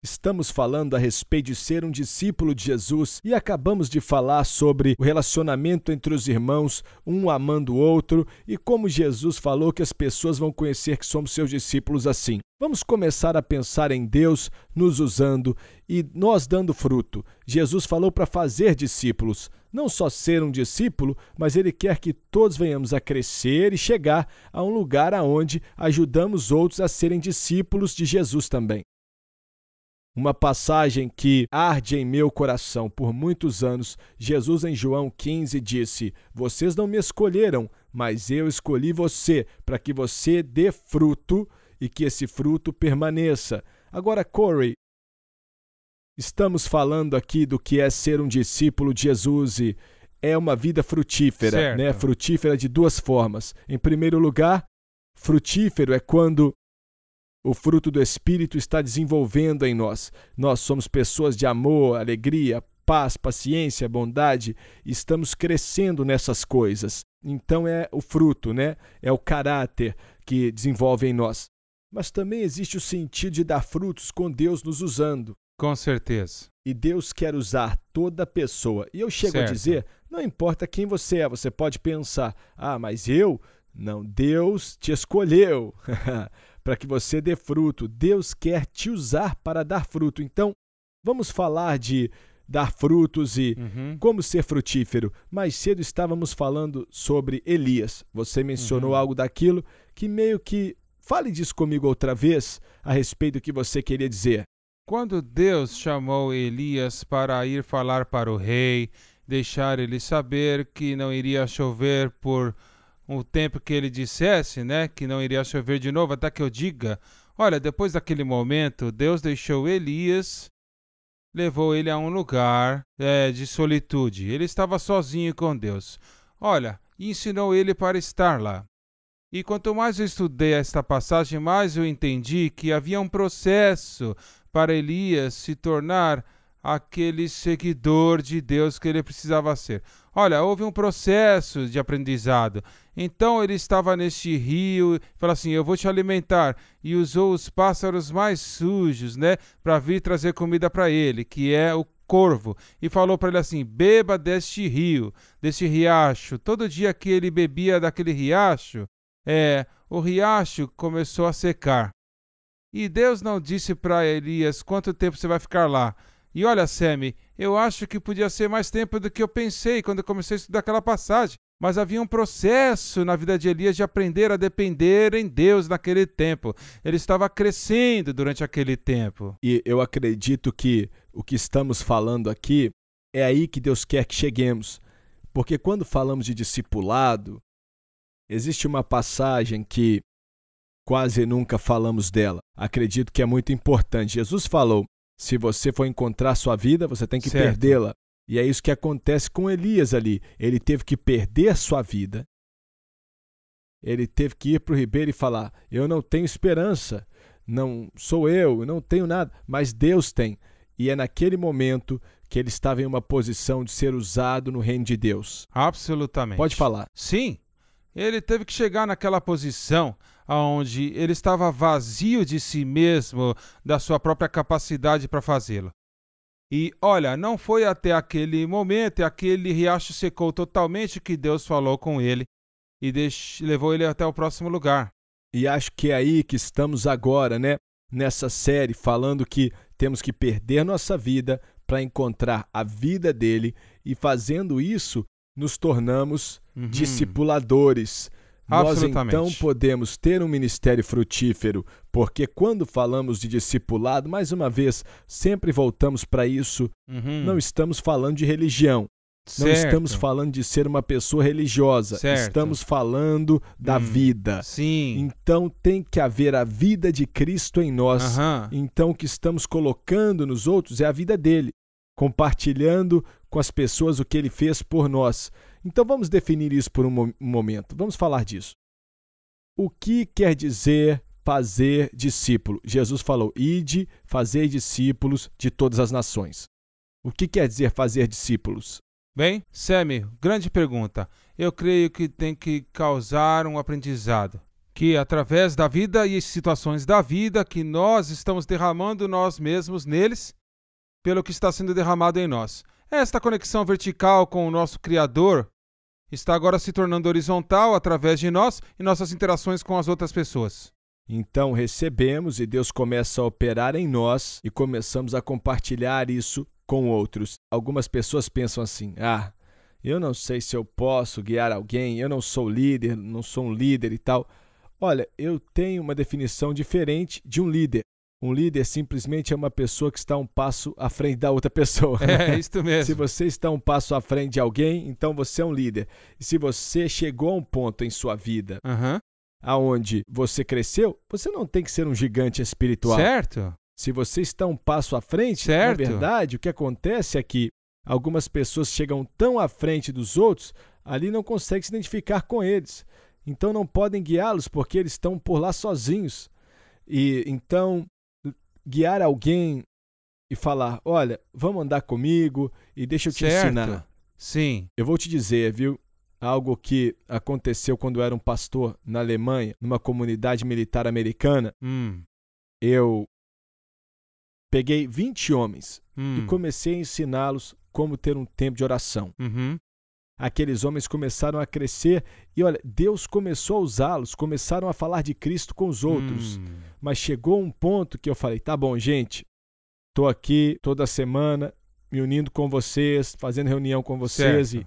Estamos falando a respeito de ser um discípulo de Jesus e acabamos de falar sobre o relacionamento entre os irmãos, um amando o outro, e como Jesus falou que as pessoas vão conhecer que somos seus discípulos assim. Vamos começar a pensar em Deus nos usando e nós dando fruto. Jesus falou para fazer discípulos. Não só ser um discípulo, mas Ele quer que todos venhamos a crescer e chegar a um lugar onde ajudamos outros a serem discípulos de Jesus também. Uma passagem que arde em meu coração por muitos anos, Jesus em João 15 disse: "Vocês não me escolheram, mas eu escolhi você, para que você dê fruto e que esse fruto permaneça." Agora, Corey, estamos falando aqui do que é ser um discípulo de Jesus e é uma vida frutífera, né? Frutífera de duas formas. Em primeiro lugar, frutífero é quando o fruto do Espírito está desenvolvendo em nós. Nós somos pessoas de amor, alegria, paz, paciência, bondade, e estamos crescendo nessas coisas. Então é o fruto, né? É o caráter que desenvolve em nós. Mas também existe o sentido de dar frutos com Deus nos usando. Com certeza. E Deus quer usar toda pessoa. E eu chego a dizer, não importa quem você é, você pode pensar, mas eu? Não, Deus te escolheu para que você dê fruto. Deus quer te usar para dar fruto. Então, vamos falar de dar frutos e como ser frutífero. Mais cedo estávamos falando sobre Elias. Você mencionou algo daquilo que meio que... Fale disso comigo outra vez, a respeito do que você queria dizer. Quando Deus chamou Elias para ir falar para o rei, deixar ele saber que não iria chover por o tempo que ele dissesse, né, que não iria chover de novo, até que eu diga, olha, depois daquele momento, Deus deixou Elias, levou ele a um lugar de solitude. Ele estava sozinho com Deus. Olha, e ensinou ele para estar lá. E quanto mais eu estudei esta passagem, mais eu entendi que havia um processo para Elias se tornar aquele seguidor de Deus que ele precisava ser. Olha, houve um processo de aprendizado. Então ele estava neste rio, falou assim, eu vou te alimentar. E usou os pássaros mais sujos, né, para vir trazer comida para ele, que é o corvo. E falou para ele assim, beba deste rio, deste riacho. Todo dia que ele bebia daquele riacho, o riacho começou a secar. E Deus não disse para Elias quanto tempo você vai ficar lá. E olha, Sammy, eu acho que podia ser mais tempo do que eu pensei quando eu comecei a estudar aquela passagem. Mas havia um processo na vida de Elias de aprender a depender em Deus naquele tempo. Ele estava crescendo durante aquele tempo. E eu acredito que o que estamos falando aqui é aí que Deus quer que cheguemos. Porque quando falamos de discipulado, existe uma passagem que quase nunca falamos dela. Acredito que é muito importante. Jesus falou, se você for encontrar sua vida, você tem que perdê-la. E é isso que acontece com Elias ali. Ele teve que perder sua vida. Ele teve que ir para o ribeiro e falar, eu não tenho esperança, não sou eu não tenho nada, mas Deus tem. E é naquele momento que ele estava em uma posição de ser usado no reino de Deus. Absolutamente. Pode falar. Sim, ele teve que chegar naquela posição onde ele estava vazio de si mesmo, da sua própria capacidade para fazê-lo. E olha, não foi até aquele momento, aquele riacho secou totalmente, que Deus falou com ele e levou ele até o próximo lugar. E acho que é aí que estamos agora, né? Nessa série, falando que temos que perder nossa vida para encontrar a vida dele, e fazendo isso, nos tornamos discipuladores. Nós então podemos ter um ministério frutífero, porque quando falamos de discipulado, mais uma vez, sempre voltamos para isso, não estamos falando de religião, não estamos falando de ser uma pessoa religiosa, estamos falando da vida. Sim. Então tem que haver a vida de Cristo em nós. Então o que estamos colocando nos outros é a vida dele, compartilhando com as pessoas o que ele fez por nós. Então vamos definir isso por um momento. Vamos falar disso. O que quer dizer fazer discípulo? Jesus falou, ide, fazer discípulos de todas as nações. O que quer dizer fazer discípulos? Bem, Sammy, grande pergunta. Eu creio que tem que causar um aprendizado. que através da vida e situações da vida, que nós estamos derramando nós mesmos neles, pelo que está sendo derramado em nós. Esta conexão vertical com o nosso Criador está agora se tornando horizontal através de nós e nossas interações com as outras pessoas. Então recebemos e Deus começa a operar em nós e começamos a compartilhar isso com outros. Algumas pessoas pensam assim, eu não sei se eu posso guiar alguém, eu não sou líder, não sou um líder e tal. Olha, eu tenho uma definição diferente de um líder. Um líder simplesmente é uma pessoa que está um passo à frente da outra pessoa. É, isso mesmo. Se você está um passo à frente de alguém, então você é um líder. E se você chegou a um ponto em sua vida aonde você cresceu, você não tem que ser um gigante espiritual. Certo. Se você está um passo à frente, na verdade, o que acontece é que algumas pessoas chegam tão à frente dos outros, ali não conseguem se identificar com eles. Então não podem guiá-los porque eles estão por lá sozinhos. E então guiar alguém e falar, olha, vamos andar comigo e deixa eu te ensinar. Sim. Eu vou te dizer, viu? Algo que aconteceu quando eu era um pastor na Alemanha, numa comunidade militar americana. Eu peguei 20 homens e comecei a ensiná-los como ter um tempo de oração. Aqueles homens começaram a crescer e, olha, Deus começou a usá-los, começaram a falar de Cristo com os outros. Mas chegou um ponto que eu falei, tá bom, gente, estou aqui toda semana me unindo com vocês, fazendo reunião com vocês e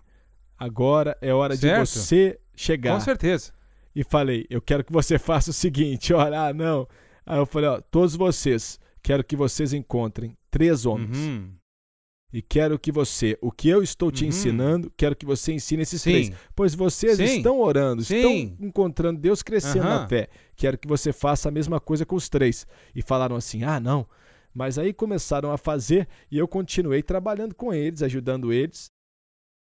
agora é hora de você chegar. Com certeza. E falei, eu quero que você faça o seguinte, olha, não. Aí eu falei, todos vocês, quero que vocês encontrem 3 homens. E quero que você, o que eu estou te ensinando, quero que você ensine esses 3. Pois vocês estão orando, estão encontrando Deus, crescendo na fé. Quero que você faça a mesma coisa com os 3. E falaram assim, não. Mas aí começaram a fazer e eu continuei trabalhando com eles, ajudando eles.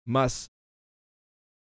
Mas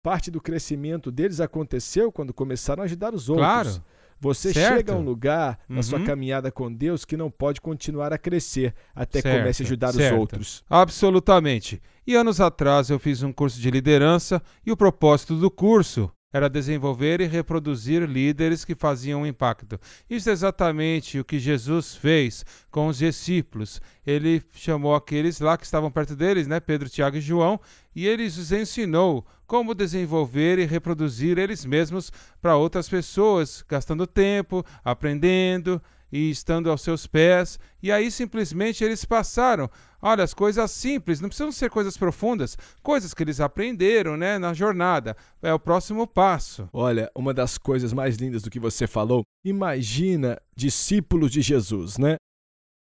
parte do crescimento deles aconteceu quando começaram a ajudar os outros. Claro. Você chega a um lugar na sua caminhada com Deus que não pode continuar a crescer até comece a ajudar os outros. Absolutamente. E anos atrás eu fiz um curso de liderança e o propósito do curso era desenvolver e reproduzir líderes que faziam um impacto. Isso é exatamente o que Jesus fez com os discípulos. Ele chamou aqueles lá que estavam perto deles, né, Pedro, Tiago e João, e ele os ensinou como desenvolver e reproduzir eles mesmos para outras pessoas, gastando tempo, aprendendo e estando aos seus pés. E aí simplesmente eles passaram. Olha, as coisas simples, não precisam ser coisas profundas, coisas que eles aprenderam, né, na jornada. É o próximo passo. Olha, uma das coisas mais lindas do que você falou, imagina discípulos de Jesus, né?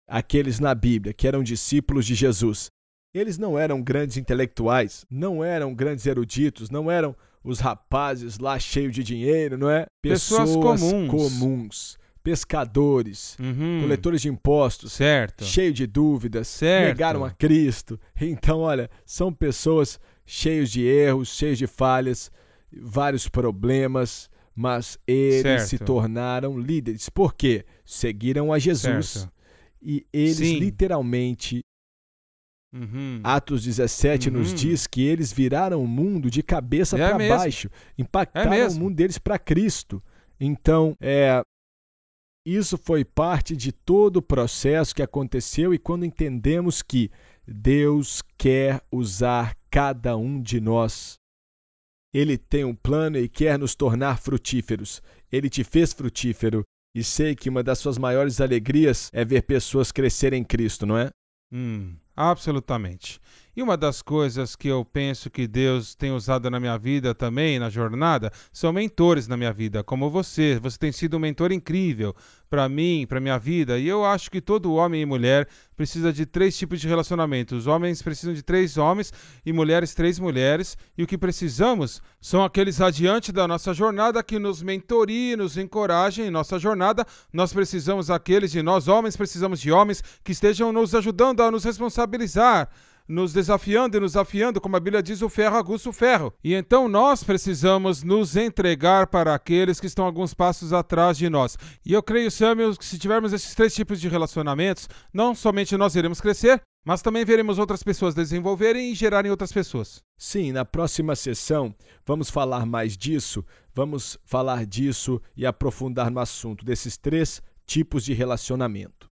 Aqueles na Bíblia que eram discípulos de Jesus. Eles não eram grandes intelectuais, não eram grandes eruditos, não eram os rapazes lá cheios de dinheiro, não é? Pessoas comuns. Pescadores, coletores de impostos, cheios de dúvidas, negaram a Cristo. Então, olha, são pessoas cheias de erros, cheias de falhas, vários problemas, mas eles se tornaram líderes. Por quê? Seguiram a Jesus e eles literalmente... Atos 17 nos diz que eles viraram o mundo de cabeça para baixo, impactaram o mundo deles para Cristo. Então, isso foi parte de todo o processo que aconteceu e quando entendemos que Deus quer usar cada um de nós. Ele tem um plano e quer nos tornar frutíferos. Ele te fez frutífero e sei que uma das suas maiores alegrias é ver pessoas crescerem em Cristo, não é? Absolutamente. E uma das coisas que eu penso que Deus tem usado na minha vida também, na jornada, são mentores na minha vida, como você. Você tem sido um mentor incrível para mim, para minha vida. E eu acho que todo homem e mulher precisa de 3 tipos de relacionamento. Os homens precisam de 3 homens e mulheres 3 mulheres. E o que precisamos são aqueles adiante da nossa jornada que nos mentoriem, nos encorajem em nossa jornada. Nós precisamos aqueles de nós, homens, precisamos de homens que estejam nos ajudando a nos responsabilizar nos desafiando e nos afiando, como a Bíblia diz, o ferro aguça o ferro. E então nós precisamos nos entregar para aqueles que estão alguns passos atrás de nós. E eu creio, Samuel, que se tivermos esses 3 tipos de relacionamentos, não somente nós iremos crescer, mas também veremos outras pessoas desenvolverem e gerarem outras pessoas. Sim, na próxima sessão vamos falar mais disso, vamos falar disso e aprofundar no assunto desses 3 tipos de relacionamento.